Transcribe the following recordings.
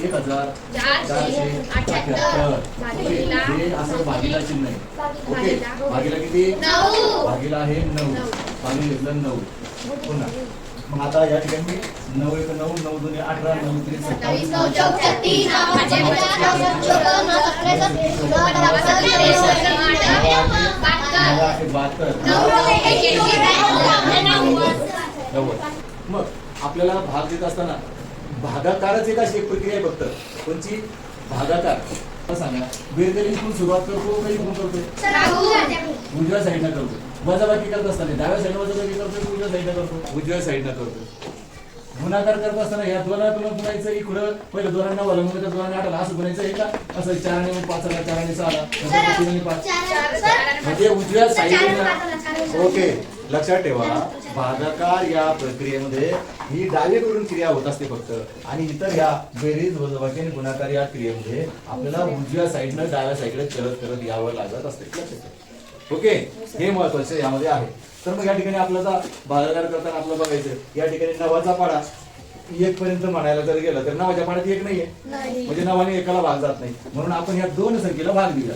1478. हे असं भागीला चिन्ह आहे. ओके, भागीला किती? भागीला आहे 9. भागी घेतलं 9. पुन्हा मग आता या ठिकाणी 9 1 9 9 2 18 9 3 27 9 4 36 मग आपल्याला भाग देत असताना भागाकारच एक अशी एक प्रक्रिया आहे फक्त. कोणची? भागाकार. सांगा, बेरजेलीतून सुरुवात करतो का इकडून करतो? उजव्या साईडला करतो. वजाबाकी करत असताना डाव्या साईडला वजाबाकी करतो, उजव्या साईडला करतो? उजव्या साईडला करतो. गुणाकार करत असताना या दोनातून गुणायचं इकडं, पहिलं 2 आणि 9 आलं, मग त्या 2 आणि 8 आला, असं गुणायचं आहे का? असं 4 आणि 5 आला, 4 आणि 6 आला, 3 आणि 5 म्हणजे उजव्या साईडला. ओके, लक्षात ठेवा, भागाकार या प्रक्रियेमध्ये ही डावीकडून क्रिया होत असते फक्त, आणि इतर या बेरीज वजाबाकी आणि गुणाकार या क्रियेमध्ये आपल्याला उजव्या साईडनं डाव्या साईडला करत करत यावं लागत असते. लक्षात ठेवा. ओके, हे महत्वाचं यामध्ये आहे. तर मग या ठिकाणी आपल्याला भागाकार करताना आपलं बघायचं, या ठिकाणी 9चा पाढा 1 पर्यंत म्हणायला जर गेलं तर 9च्या पाढ्यात 1 नाहीये, म्हणजे 9ने 1ला भाग जात नाही, म्हणून आपण या 2 संख्येला भाग दिला.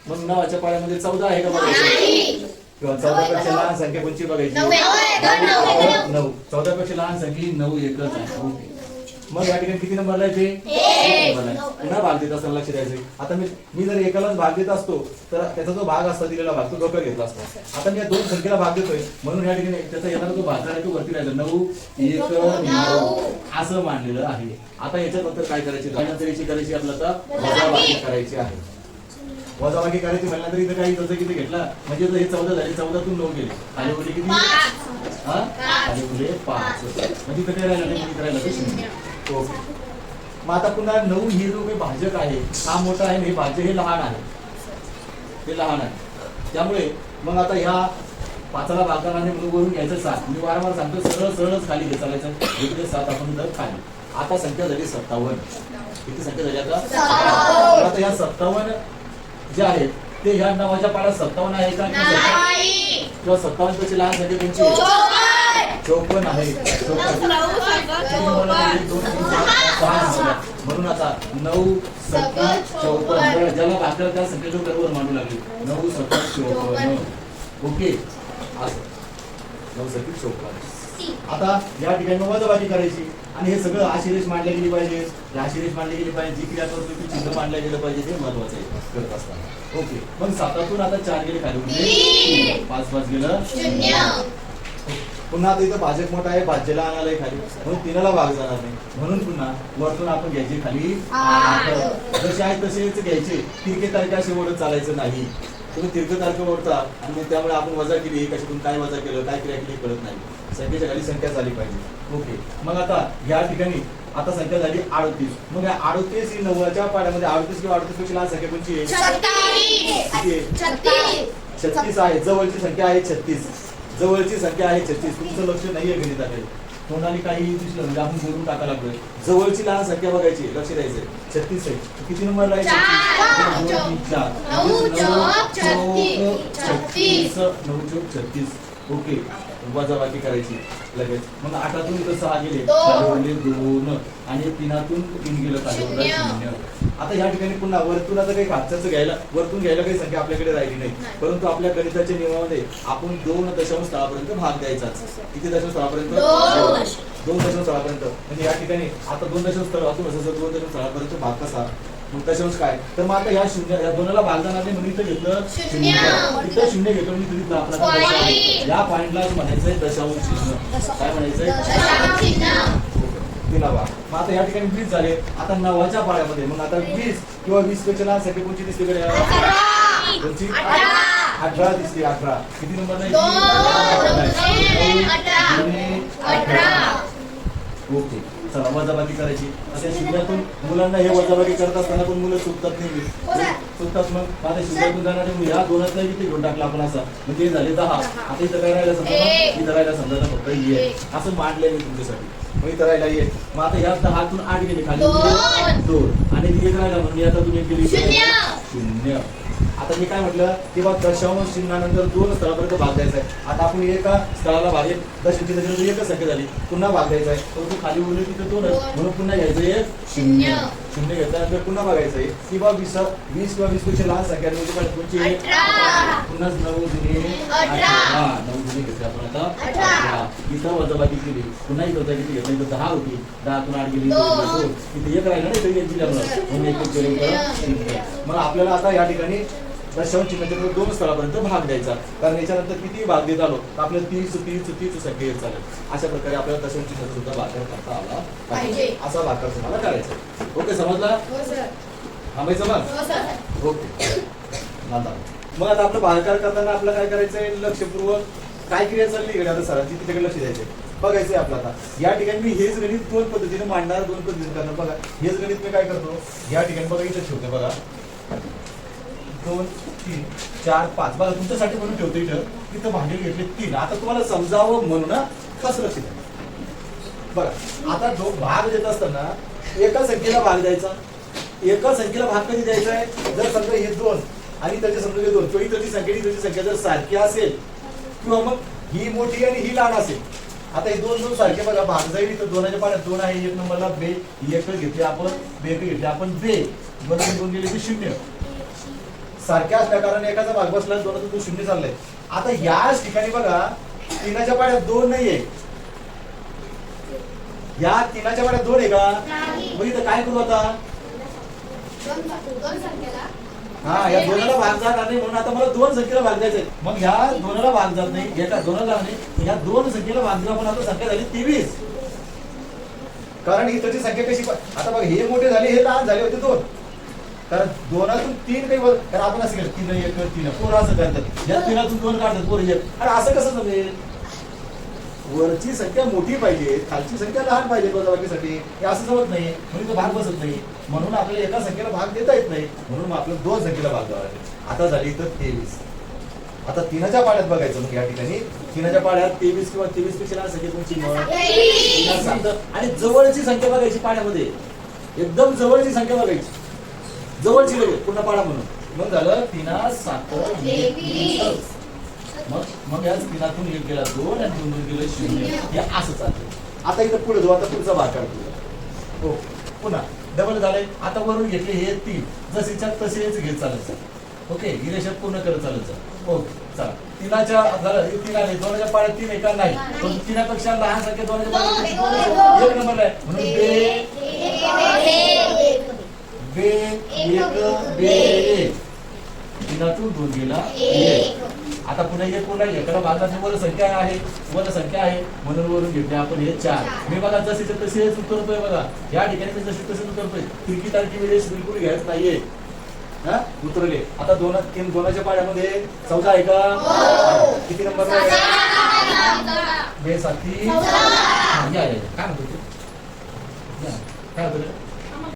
मग 9च्या पाढ्यामध्ये 14 आहे का बघायचं, किंवा 14 पेक्षा लहान संख्या कोणची बघायची? 9. 14 पेक्षा लहान संख्या 9 एकच आहे. ओके, मग या ठिकाणी किती नंबरला आहे ते? 1 नंबरला. पुन्हा भाग देत असताना लक्ष द्यायचं, आता मी जर एकालाच भाग देत असतो तर त्याचा जो भाग असतो दिलेला भाग तो डोक्यात घेतला असतो. आता मी या 2 संख्येला भाग देतोय, म्हणून या ठिकाणी त्याचा येणारा जो भाग आहे तो वरती राहायचा. 9 1 9 असं मानलेलं आहे. आता याच्यानंतर काय करायचे? गणतरीची करायची, आपल्याला वजाबाकी करायची आहे. वजाबाकी करायची म्हणल्यानंतर इथं काही जसं किती घेतला, म्हणजे हे 14 झाले, 14तून 9 गेले, खाली उरले किती? खाली उरले 5, म्हणजे इथं काय राहिलं? किती राहिलं? 0. ओके, मग आता पुन्हा 9 हे जो काही भाजक आहे हा मोठा आहे, हे भाज्य हे लहान आहे, हे लहान आहे. त्यामुळे मग आता ह्या 5ला भागाकार आणि वरून घ्यायचं 7. मी वारंवार सांगतो, सरळ सरळच खाली घेत चालायचं. इकडे 7 आपण जर खाली. आता संख्या झाली 57. किती संख्या झाली आता? 57. आता या 57 जे आहेत ते ह्या 9च्या पाढ्यात 57 आहे का? किंवा 57 पेक्षा लहान संख्या कोणची? 54 आहे. म्हणून आता 9 7 54, ज्याला भाकर त्या संख्येच्या बरोबर मांडू लागले. 9 7 54. ओके, असं 9 7 54. आता या ठिकाणी वजाबाकी करायची, आणि हे सगळं आशिरेष मांडल्या गेली पाहिजे. आशिरेष मांडली गेली पाहिजे, जी क्रिया करतो ती चिन्ह मांडल्या गेलं पाहिजे, हे महत्वाचं आहे करत असताना. ओके, मग 7तून आता 4 गेले खाली, म्हणजे 5 5 गेलं 0. पुन्हा आता इथं भाजक मोठा आहे, भाज्याला आणायला खाली, म्हणून 3ला भाग जाणार नाही, म्हणून पुन्हा वरतून आपण घ्यायची खाली 8. जसे आहे तसेच घ्यायचे, तिरके तारखे असे ओढत चालायचं नाही. तुम्ही तिरके तारखे ओढता आणि त्यामुळे आपण वजा केली, कशातून काय वजा केलं, काय क्रिया केली कळत नाही. संख्येच्या खाली संख्या झाली पाहिजे. ओके, मग आता या ठिकाणी आता संख्या झाली 38. मग या 38 ही 9च्या पाढ्यामध्ये 38 किंवा 38 पेक्षा लहान संख्या कोणची आहे? 36 आहे. जवळची संख्या आहे 36. जवळची संख्या आहे 36. तुमचं लक्ष नाहीये गणिताकडे, तोंडाने काही दिसलं म्हणजे आपण बोलून टाकायला लागलोय. जवळची लहान संख्या बघायची, लक्ष द्यायचंय. 36 आहे. किती नंबरला आहे? 36. ओके, वजाबाकी करायची लगेच. मग 8तून इथं 6 गेले, 2, आणि 3तून 3 गेलं, 0. आता या ठिकाणी पुन्हा वरतून आता काही खात्याचं घ्यायला, वरतून घ्यायला काही संख्या आपल्याकडे राहिली नाही, परंतु आपल्या गणिताच्या नियमामध्ये आपण 2 दशांश स्थळापर्यंत भाग द्यायचाच. किती दशांश स्थळापर्यंत? 2 दशांश स्थळापर्यंत. म्हणजे या ठिकाणी आता 2 दशांश स्थळ वाचून असं 2 दशांश स्थळापर्यंत भाग कसा? मग दशांश काय? तर मग आता या 0 या 2ला भाग जाणार नाही, म्हणून इथं घेतलं 0. इथं 0 घेतो मी, तुम्ही आपला या पॉइंटलाच म्हणायचंय दशांश चिन्ह. काय म्हणायचंय? तिला भाग. मग आता या ठिकाणी 20 झाले. आता 9च्या पाढ्यामध्ये मग आता 20 किंवा 20 पेक्षा लहान संख्या कोणची दिसते? कोणची? 18 दिसते. 18 किती नंबर नाही? 18. ओके, चला वजाबाकी करायची. आता शून्यातून मुलांना हे वजाबाकी करत असताना पण मुलं चुकतात नाही, चुकतात. मग आता शून्यातून जाणारे ह्या 2तला किती घेऊन टाकला आपण असा, म्हणजे झाले 10. आता इथं काय राहिलं समजा, इथं राहिला समजा फक्त ये, असं मांडलंय मी तुमच्यासाठी. मग इथं राहिला ये. मग आता या 10तून 8 गेले खाली, 2, आणि 1 राहिला, म्हणून आता तुम्ही केली 0. आता मी काय म्हटलं की बा दशांश चिन्हानंतर 2 स्थळापर्यंत भाग द्यायचा आहे. आता आपण एका स्थळाला भाग, दशांश चिन्हानंतर एकच संख्या झाली, पुन्हा भाग द्यायचा आहे, परंतु खाली उरले तिथे 2, म्हणून पुन्हा घ्यायचं 1 0. शून्य घेतल्यानंतर पुन्हा बघायचं आहे की बा 20 किंवा 20 पेक्षा लहान संख्या म्हणजे कोणची पुन्हा 9 दुणे 18 9 दुणे घेतले आपण आता 18 इथं वजाबाकी केली पुन्हा इथं किती घेतलं इथं 10 होती 10 तून 8 गेली 2 इथे एक राहिलं ना इथे एक दिल्यामुळे म्हणून एक केलं. मग आपल्याला आता या ठिकाणी दशांश चिन्हाच्या 2 स्थळापर्यंत भाग द्यायचा कारण याच्यानंतर किती भाग देत आलो तर आपल्याला 30 संख्या येत चालेल. अशा प्रकारे आपल्याला दशांश चिन्हाचा सुद्धा भागाकार करता आला पाहिजे. असा भागाकार तुम्हाला करायचा. ओके समजला? थांबायचं मग ओके. मग आता आपलं भागाकार करताना आपल्याला काय करायचंय लक्षपूर्वक काय क्रिया चालली इकडे आता सरांची तिच्याकडे लक्ष द्यायचंय. बघायचंय आपलं आता या ठिकाणी मी हेच गणित 2 पद्धतीने मांडणार 2 पद्धतीने करणार. बघा हेच गणित मी काय करतो या ठिकाणी बघा इथं ठेवते बघा 2 3 4 5 बघा तुमच्यासाठी म्हणून ठेवतो इथं भांडे घेतले 3. आता तुम्हाला समजावं म्हणून ना कसं लक्ष द्या. बघा आता जो भाग देत असताना एका संख्येला भाग द्यायचा. एका संख्येला भाग कधी द्यायचा आहे जर समजा हे 2 आणि त्याचे समजा हे 2 इथची संख्या जर सारखी असेल किंवा मग ही मोठी आणि ही लहान असेल. आता हे 2 सारखे बघा भाग जाईल तर 2च्या पाड्यात 2 आहे 1 नंबरला बे एक घेतले आपण बे घेतले आपण बे बरोबर 2 गेले की 0 सारख्या असल्या कारण एकाचा भाग बसला 2 तो 0 चाललाय. आता याच ठिकाणी बघा 3च्या पाड्यात 2 नाहीये. या 3च्या पाड्यात 2 आहे का मग इथं काय करू आता हा या 2ला भाग जात नाही म्हणून आता मला 2 संख्येला भाग द्यायचंय. मग ह्या 2ला भाग जात नाही एका 2ला नाही या 2 संख्येला भाग दिला पण आता संख्या झाली 23 कारण इथची संख्या कशी आता बघ हे मोठे झाले हे लहान झाले होते 2 कारण 2तून 3 काही कारण आपण असं केलं 3 1 3 पोरं असं करतात या 3तून 2 काढतात पोरं 1 अरे असं कसं जमेल. वरची संख्या मोठी पाहिजे खालची संख्या लहान पाहिजे वजाबाकीसाठी हे असं जमत नाही म्हणून तो भाग बसत नाही म्हणून आपल्याला एका संख्येला भाग देता येत नाही म्हणून आपल्याला 2 संख्येला भाग द्यावा लागेल. आता झाली तर 23. आता 3च्या पाड्यात बघायचं मग या ठिकाणी 3च्या पाड्यात 23 किंवा 23 पेक्षा लहान संख्या कोणची आणि जवळची संख्या बघायची पाड्यामध्ये एकदम जवळची संख्या बघायची जवळची लगेच पुन्हा पाडा म्हणून मग झालं 3 7 23 मग याच 3तून 1 गेला 2 आणि 2 गेलं 0 हे असं चालतं. आता इथं पुढे जाऊ आता पुढचा भाग काढतो. हो पुन्हा डबल झालंय. आता वरून घेतले हे 3 जसेच्या तसेच घेत चालायचं. ओके ही रेषा पूर्ण करत चालायचं. ओके चला 3च्या झालं 3 आले 2च्या पाड्यात 3 आहे का नाही पण 3पेक्षा लहान संख्या 2च्या पाड्यात 1 नंबरला आहे म्हणून बे 1 3तून 2 गेला 1. आता पुन्हा एक पुन्हा एखादा भागाची वर संख्या आहे म्हणून वरून घेतले आपण हे 4. मी बघा जसे तसेच उतरतोय बघा या ठिकाणी मी जसे तसेच उतरतोय तिरकी तारकी वेळेस बिलकुल घ्यायच नाहीये हा उतरले. आता 2च्या पाड्यामध्ये 14 आहे का किती नंबर बे 7 काय म्हणतो काय होतं